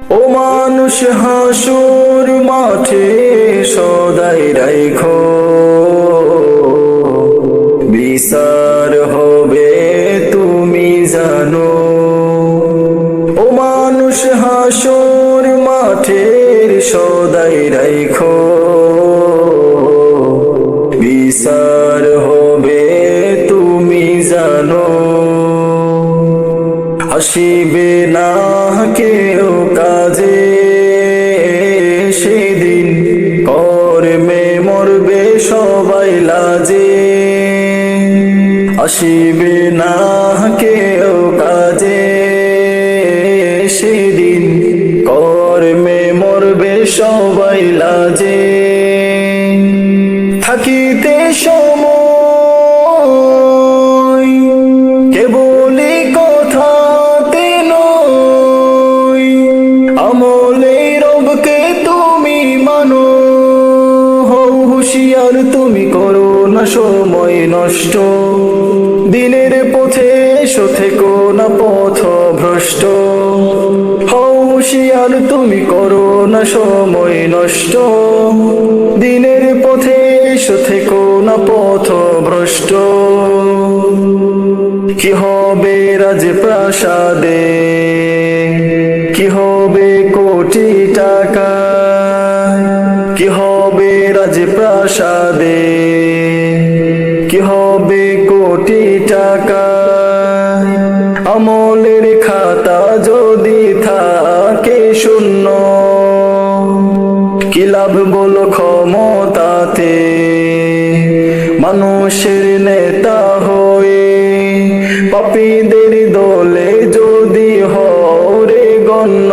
ও মানুষ হাসুর মাঠে সদাই রাখো, বিচার হবে তুমি জানো। ও মানুষ হাসুর মাঠের সদাই রাখো, বিচার হবে তুমি জানো। আসিবে না কেউ কাজে সেদিন, কর্মে মরবে সবাই লাজে। আসিবে না কেউ কাজে সেদিন, কর্মে মরবে সবাই লাজে। থাকিতে সময় কেবলি কথাতে নয়, আমলে রবকে তুমি মানো। হও হুঁশিয়ার তুমি করো না সময় নষ্ট, দিনের পথে এসো থেকো না পথ ভ্রষ্ট। হও হুঁশিয়ার তুমি করো না সময় নষ্ট, দিনের পথে এসো থেকো না পথ ভ্রষ্ট। কি হবে রাজপ্রাসাদে, কি হবে কোটি টাকা, কি হবে রাজপ্রাসাদে, কি হবে কোটি টাকা। আমলের খাতা যদি থাকে শূন্য, কি লাভ বলো ক্ষমতাতে মানুষের নেতা হয়ে। পাপীদের দলে যদি হরে গণ্য,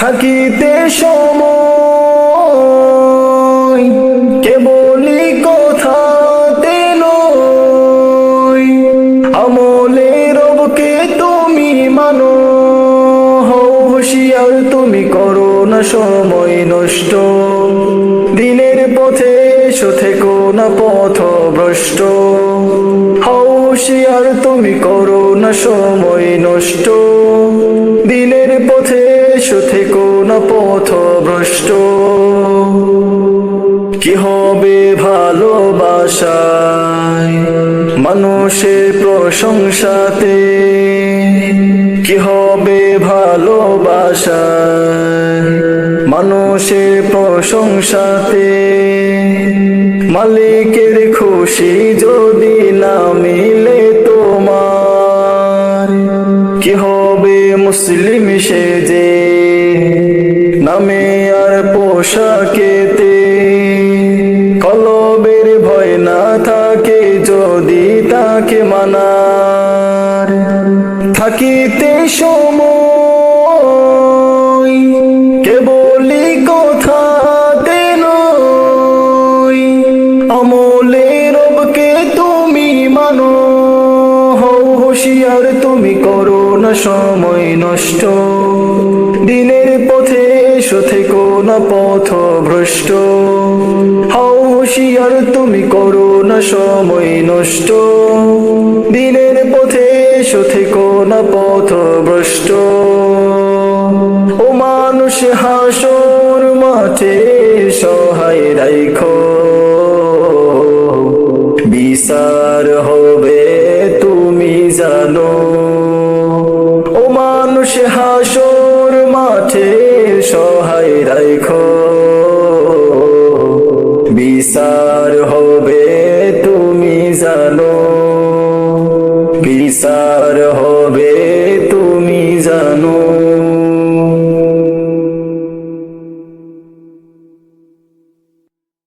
থাকিতে সময় কেবলি কথাতে নয়, আমলে রবকে তুমি মানো। হও হুঁশিয়ার তুমি করো না সময় নষ্ট, দিনের পথে এসো থেকো না পথ ভ্রষ্ট। হও হুঁশিয়ার তুমি করো না সময় নষ্ট, দিনের পথে এসো থেকো না পথ ভ্রষ্ট। কি হবে ভালোবাসায় মানুষের প্রশংসাতে, কি হবে ভালোবাসায় মানুষের প্রশংসাতে। মালিকের খুশি যদি না মিলে তোমার, কি হবে মুসলিম সেজে নামে আর পোশাকেতে। কলবের ভয় না থাকে যদি তাকে মানার, থাকিতে সময় কেবলি কথাতে নয়, আমলে রবকে তুমি মানো। হও হুঁশিয়ার তুমি করো না সময় নষ্ট, দিনের পথে এসো থেকো না পথ ভ্রষ্ট। হও হুঁশিয়ার তুমি করো না সময় নষ্ট, দিনের পথে এসো থেকো না পথ ভ্রষ্ট। ও মানুষ হাসর মাঠে সহায় রাখো, বিচার হবে তুমি জানো। ও মানুষ হাসর মাঠে সহায় রাখো, বিচার হবে তুমি জানো। বিচার